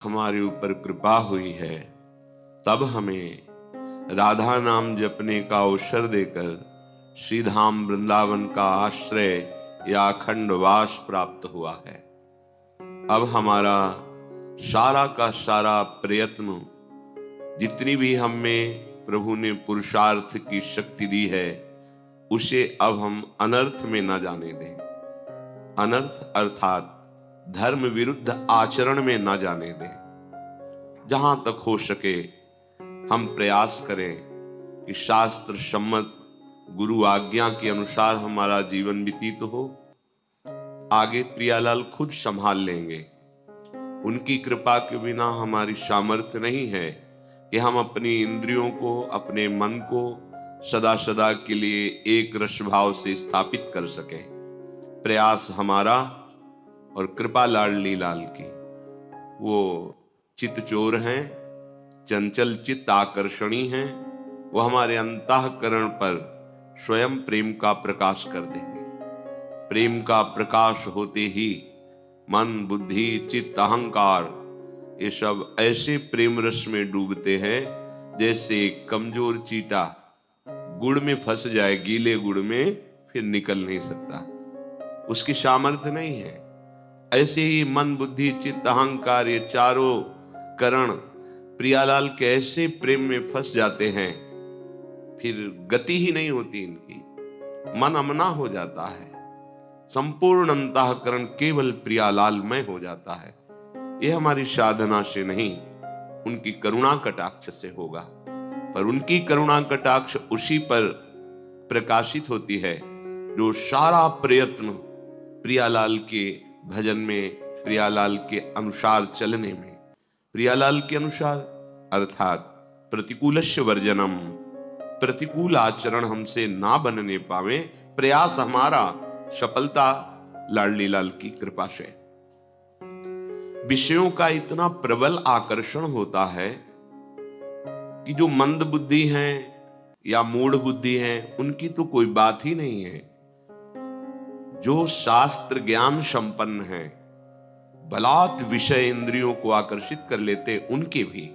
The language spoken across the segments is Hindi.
हमारे ऊपर कृपा हुई है, तब हमें राधा नाम जपने का अवसर देकर श्रीधाम वृंदावन का आश्रय या अखंड वास प्राप्त हुआ है। अब हमारा सारा का सारा प्रयत्न, जितनी भी हम में प्रभु ने पुरुषार्थ की शक्ति दी है, उसे अब हम अनर्थ में न जाने दें। अनर्थ अर्थात धर्म विरुद्ध आचरण में न जाने दें। जहां तक हो सके हम प्रयास करें कि शास्त्र सम्मत गुरु आज्ञा के अनुसार हमारा जीवन व्यतीत हो। आगे प्रियालाल खुद संभाल लेंगे। उनकी कृपा के बिना हमारी सामर्थ्य नहीं है कि हम अपनी इंद्रियों को, अपने मन को सदा सदा के लिए एक रस भाव से स्थापित कर सकें। प्रयास हमारा और कृपा लाडली लाल की। वो चित्त चोर हैं, चंचल चित्त आकर्षणी हैं। वो हमारे अंतःकरण पर स्वयं प्रेम का प्रकाश कर देंगे। प्रेम का प्रकाश होते ही मन, बुद्धि, चित्त, अहंकार, ये सब ऐसे प्रेम रस में डूबते हैं जैसे कमजोर चींटा गुड़ में फंस जाए, गीले गुड़ में, फिर निकल नहीं सकता, उसकी सामर्थ्य नहीं है। ऐसे ही मन, बुद्धि, चित्त, अहंकार, ये चारों करण प्रियालाल के ऐसे प्रेम में फंस जाते हैं, फिर गति ही नहीं होती इनकी। मन अमना हो जाता है, संपूर्ण अंतःकरण केवल प्रियालाल में हो जाता है। यह हमारी साधना से नहीं, उनकी करुणा कटाक्ष से होगा। पर उनकी करुणा कटाक्ष उसी पर प्रकाशित होती है जो सारा प्रयत्न प्रियालाल के भजन में, प्रियालाल के अनुसार चलने में, प्रियालाल के अनुसार अर्थात प्रतिकूलस्य वर्जनम, प्रतिकूल आचरण हमसे ना बनने पावे, प्रयास हमारा, सफलता लाडली लाल की कृपा से। विषयों का इतना प्रबल आकर्षण होता है कि जो मंद बुद्धि हैं या मूढ़ बुद्धि हैं, उनकी तो कोई बात ही नहीं है। जो शास्त्र ज्ञान संपन्न है, बलात् विषय इंद्रियों को आकर्षित कर लेते, उनके भी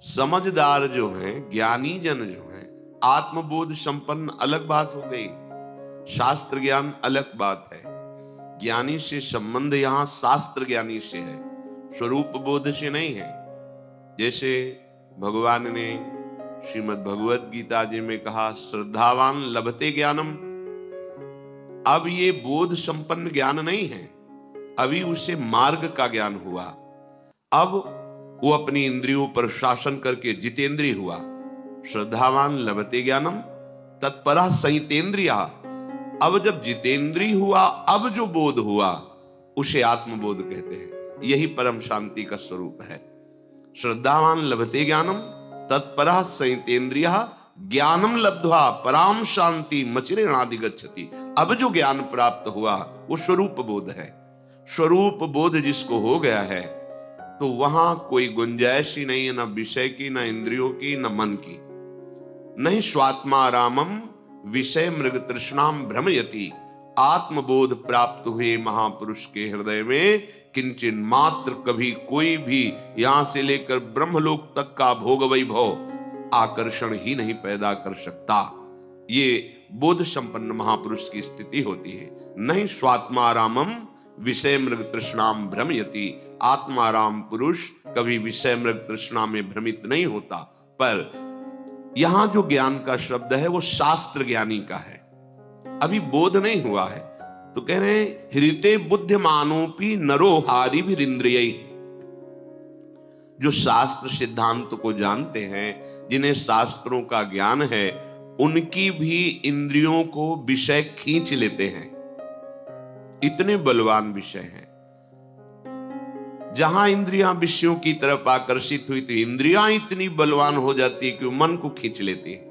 समझदार जो हैं, ज्ञानी जन जो हैं, आत्मबोध संपन्न अलग बात हो गई, शास्त्र ज्ञान अलग बात है। ज्ञानी से संबंध यहां शास्त्र ज्ञानी से है, स्वरूप बोध से नहीं है। जैसे भगवान ने श्रीमद् भगवत गीता जी में कहा, श्रद्धावान लभते ज्ञानम। अब ये बोध संपन्न ज्ञान नहीं है, अभी उसे मार्ग का ज्ञान हुआ। अब वो अपनी इंद्रियों पर शासन करके जितेंद्रिय हुआ। श्रद्धावान लभते ज्ञानम तत्परा संयतेंद्रिया। अब जब जितेंद्रिय हुआ, अब जो बोध हुआ उसे आत्मबोध कहते हैं। यही परम शांति का स्वरूप है। श्रद्धावान लभते ज्ञानम तत्परा संयतेंद्रिया ज्ञानम लब्ध्वा पराम शांति मचिरेणाधिगच्छति। अब जो ज्ञान प्राप्त हुआ वो स्वरूप बोध है। स्वरूप बोध जिसको हो गया है, तो वहां कोई गुंजाइश ही नहीं है, न विषय की, न इंद्रियों की, न मन की। नहीं स्वात्मारामम विषय मृग तृष्णाम भ्रमयति। आत्मबोध प्राप्त हुए महापुरुष के हृदय में किंचन मात्र कभी कोई भी यहां से लेकर ब्रह्मलोक तक का भोग वैभव आकर्षण ही नहीं पैदा कर सकता। ये बोध संपन्न महापुरुष की स्थिति होती है। नहीं स्वात्मारामम विषय मृग तृष्णाम भ्रमयति। आत्माराम पुरुष कभी विषय मृग तृष्णा में भ्रमित नहीं होता। पर यहां जो ज्ञान का शब्द है वो शास्त्र ज्ञानी का है, अभी बोध नहीं हुआ है। तो कह रहे हैं हृते बुद्धिमानोपि नरो हारि भी इंद्रिय। जो शास्त्र सिद्धांत को जानते हैं, जिन्हें शास्त्रों का ज्ञान है, उनकी भी इंद्रियों को विषय खींच लेते हैं। इतने बलवान विषय हैं। जहां इंद्रियां विषयों की तरफ आकर्षित हुई, तो इंद्रियां इतनी बलवान हो जाती है कि मन को खींच लेती है।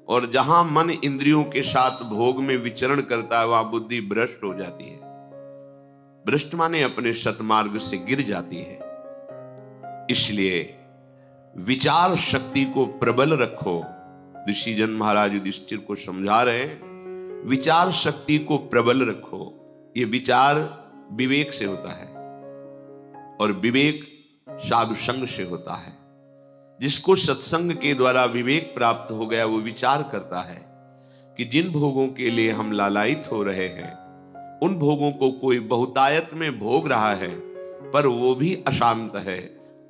और जहां मन इंद्रियों के साथ भोग में विचरण करता है, वहां बुद्धि भ्रष्ट हो जाती है। भ्रष्ट माने अपने सतमार्ग से गिर जाती है। इसलिए विचार शक्ति को प्रबल रखो। ऋषिजन महाराज युधिष्ठिर को समझा रहे हैं, विचार शक्ति को प्रबल रखो। ये विचार विवेक से होता है। और विवेक साधु संग से होता है। जिसको सत्संग के द्वारा विवेक प्राप्त हो गया वो विचार करता है कि जिन भोगों के लिए हम लालायित हो रहे हैं उन भोगों को कोई बहुतायत में भोग रहा है पर वो भी अशांत है,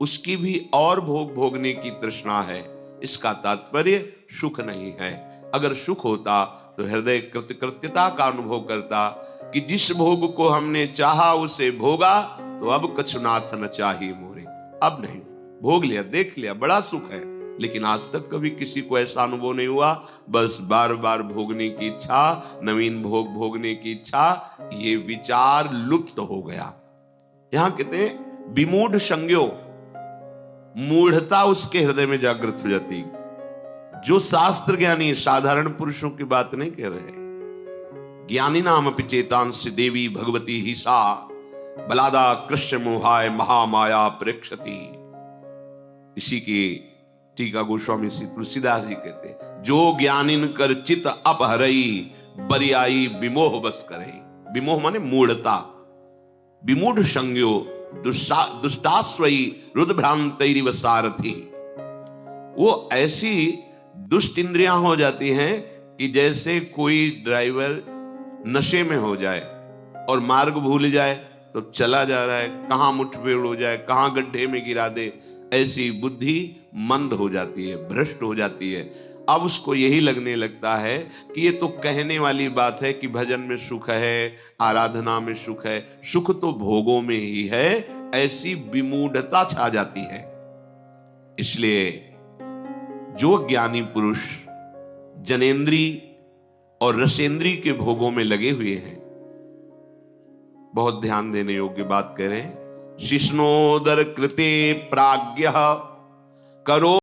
उसकी भी और भोग भोगने की तृष्णा है। इसका तात्पर्य सुख नहीं है। अगर सुख होता तो हृदय कृतकृत्यता का अनुभव करता कि जिस भोग को हमने चाहा उसे भोगा, तो अब कछुनाथ न चाही मोरे। अब नहीं, भोग लिया, देख लिया, बड़ा सुख है, लेकिन आज तक कभी किसी को ऐसा अनुभव नहीं हुआ। बस बार बार भोगने की इच्छा, नवीन भोग भोगने की इच्छा, ये विचार लुप्त हो गया। यहां कहते हैं विमूढ़ संज्ञो, मूढ़ता उसके हृदय में जागृत हो जाती। जो शास्त्र ज्ञानी साधारण पुरुषों की बात नहीं कह रहे, ज्ञानी नाम अपि चेतांश देवी भगवती ही सा बलादा कृष्ण मोहाय महामाया प्रेक्षति। इसी की टीका गोस्वामी श्री तुलसीदास जी कहते हैं, जो ज्ञानिन कर चित अपहरई बरियाई विमोह बस करे। विमोह माने मूढ़ता। विमूढ़ संज्ञो दुष्टास्वई रुद्भ्रांतैरिव सारथी। वो ऐसी दुष्ट इंद्रियां हो जाती हैं कि जैसे कोई ड्राइवर नशे में हो जाए और मार्ग भूल जाए तो चला जा रहा है, कहां मुठभेड़ हो जाए, कहां गड्ढे में गिरा दे, ऐसी बुद्धि मंद हो जाती है, भ्रष्ट हो जाती है। अब उसको यही लगने लगता है कि ये तो कहने वाली बात है कि भजन में सुख है, आराधना में सुख है, सुख तो भोगों में ही है, ऐसी विमूढ़ता छा जाती है। इसलिए जो ज्ञानी पुरुष जनेंद्री और रसेंद्री के भोगों में लगे हुए हैं, बहुत ध्यान देने योग्य बात कह रहे हैं। शिष्णोदर कृते प्राज्ञ करो